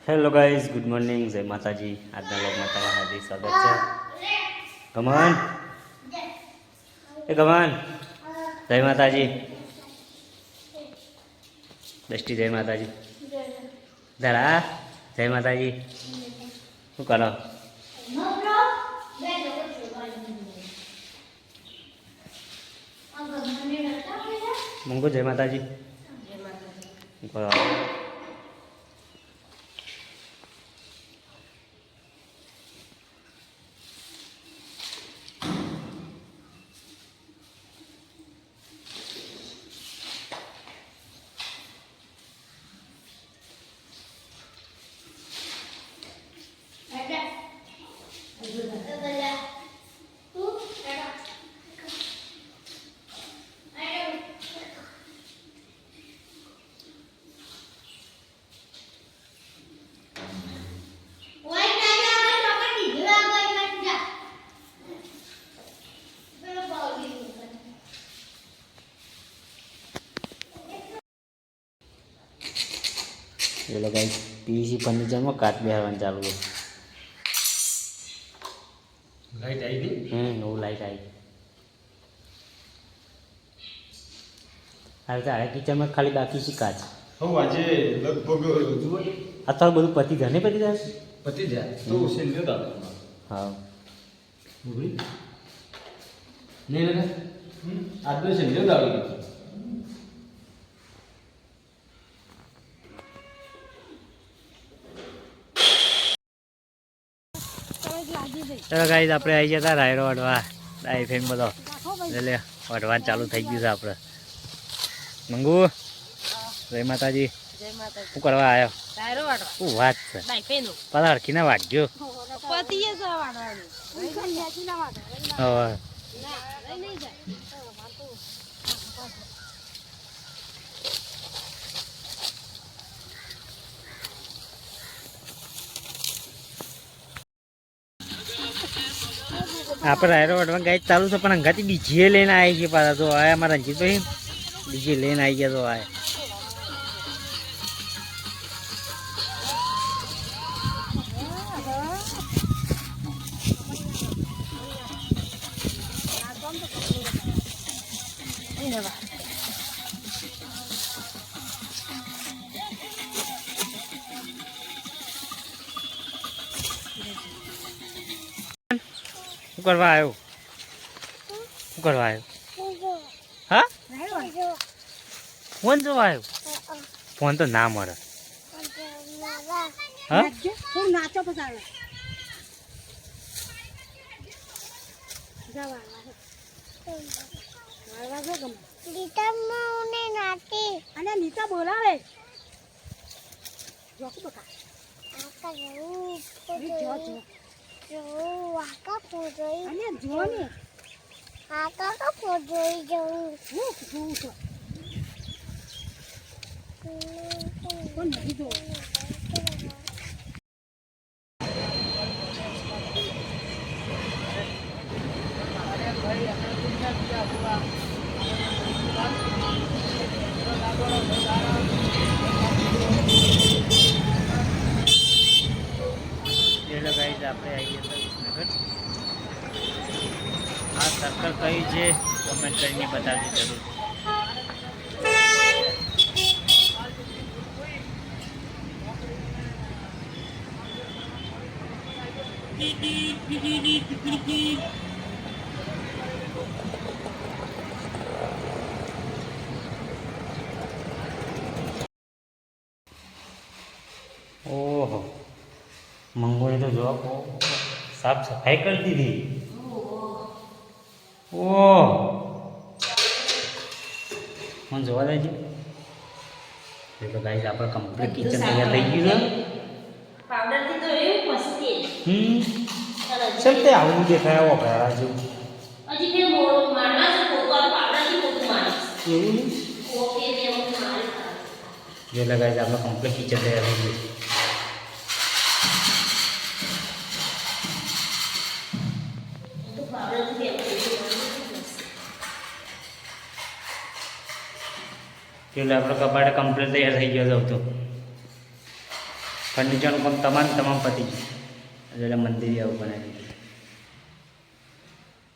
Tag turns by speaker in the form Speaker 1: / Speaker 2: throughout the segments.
Speaker 1: Hello guys, good morning, જય માતાજી. આજના લોકમાં તમારું હાર્દિક સ્વાગત છે. ગમન ગમન, જય માતાજી. દ્રષ્ટિ, જય માતાજી. ધરા, જય માતાજી. શું કરો? મંગુ, જય માતાજી. શું કરો? એટલે ગાઈસ પીવીસી ફર્નિચરમાં કાચ બેહવાનું ચાલુ છે.
Speaker 2: લાઈટ આવી ગઈ.
Speaker 1: નવું લાઈટ આવી. આ રીતે આ કિચનમાં ખાલી બાકી છે કાચ.
Speaker 2: હવે આજે લગભગ જુઓ
Speaker 1: અત્યારે બધું પતી જાય ને પતી જાય.
Speaker 2: પતી જાય તો સેલ દાદા.
Speaker 1: હા
Speaker 2: નહીં ને આજનો સેલ દાદા.
Speaker 1: ચલો ગાઈસ, આપણે આવી ગયા હતા રાયરો વઢવા. ડાઈ ફેન બધો એટલે વઢવા ચાલુ થઈ ગયું છે આપણે. મંગુ, જય માતાજી. શું કરવા આવ્યો? શું વાત છે? પાછા હરખી ના વાટજો. આપણે રાયરો વઢવા ગાય ચાલુ છે, પણ અંગાથી ડીજે લઈને આવી ગયા પાછા. તો આયા અમારા રંજીતભાઈ ડીજે લઈને આવી ગયા. તો આયા શું કરવા આવ્યો? શું કરવા આવ્યો? હા, ફોન જોવા આવ્યો? ફોન તો ના મળે. હા,
Speaker 3: નાચો પછી નીતા બોલાવે
Speaker 1: આપણે આવી ગયા વિસનગર. આ સર્કલ કઈ છે કોમેન્ટ કરીને બતાવજો જરૂર. ઓહો, મંગોળે તો જો સાફ સફાઈ કરી દીધી. ઓહ, મને જોવા દે છે. એટલે ગાઈસ આપણે કમ્પ્લીટ કિચન તૈયાર થઈ ગયું છે.
Speaker 3: પાવડરથી તો એવું મસ્તી
Speaker 1: ચલ તે આવું દેખાય આવો પહેલા જેવું.
Speaker 3: હજી કે મારવા છે પોતાનું પાવડરથી પોતું મારે
Speaker 1: એવું
Speaker 3: ઓકે ને એવું મારે
Speaker 1: એટલે ગાઈસ આપણે કમ્પ્લીટ કિચન તૈયાર થઈ ગયું.
Speaker 3: તો પાવડરથી
Speaker 1: એટલે આપણો કબાટ કમ્પ્લીટ તૈયાર થઈ ગયો હતો. ફર્નિચરનું કામ તમામ પતી ગયું એટલે મંદિર આવું બનાવી દીધું.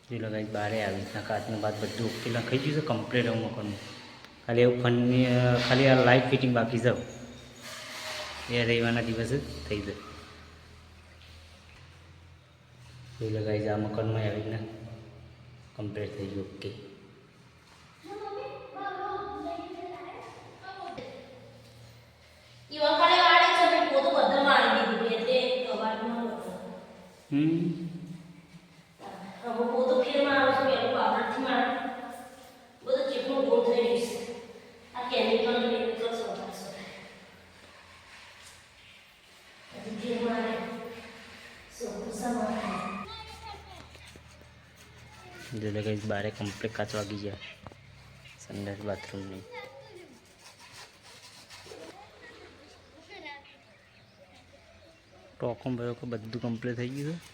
Speaker 1: જે લગાવી બહાર આવી રીતના કાચનું બાદ બધું ઓકે લખાઈ ગયું છે કમ્પ્લીટ આવું મકાનનું. ખાલી એવું ખાલી આ લાઇટ ફિટિંગ બાકી જાવ એ રવિવારના દિવસે થઈ જાય. જે લગાવી છે આ મકાનમાં આવી રીતના કમ્પ્લીટ થઈ ગયું ઓકે.
Speaker 3: ઈ વખાણે વાળે છે મેં પોતું બધા વાળી દીધું એટલે કબાટમાં નહોતું. હવે પોતું ફેરમાં આવે છે પેલું પાવડરથી મારે બધું ચીકણું ગોળ થઈ ગયું છે. આ કેમિકલ સોટાશે હજી ફેર મારે
Speaker 1: જે લગાવી બારે કમ્પ્લીટ કાચ વાગી ગયા સંડાસ બાથરૂમની. ટોકમ ભર્યો કે બધું કમ્પ્લીટ થઈ ગયું છે.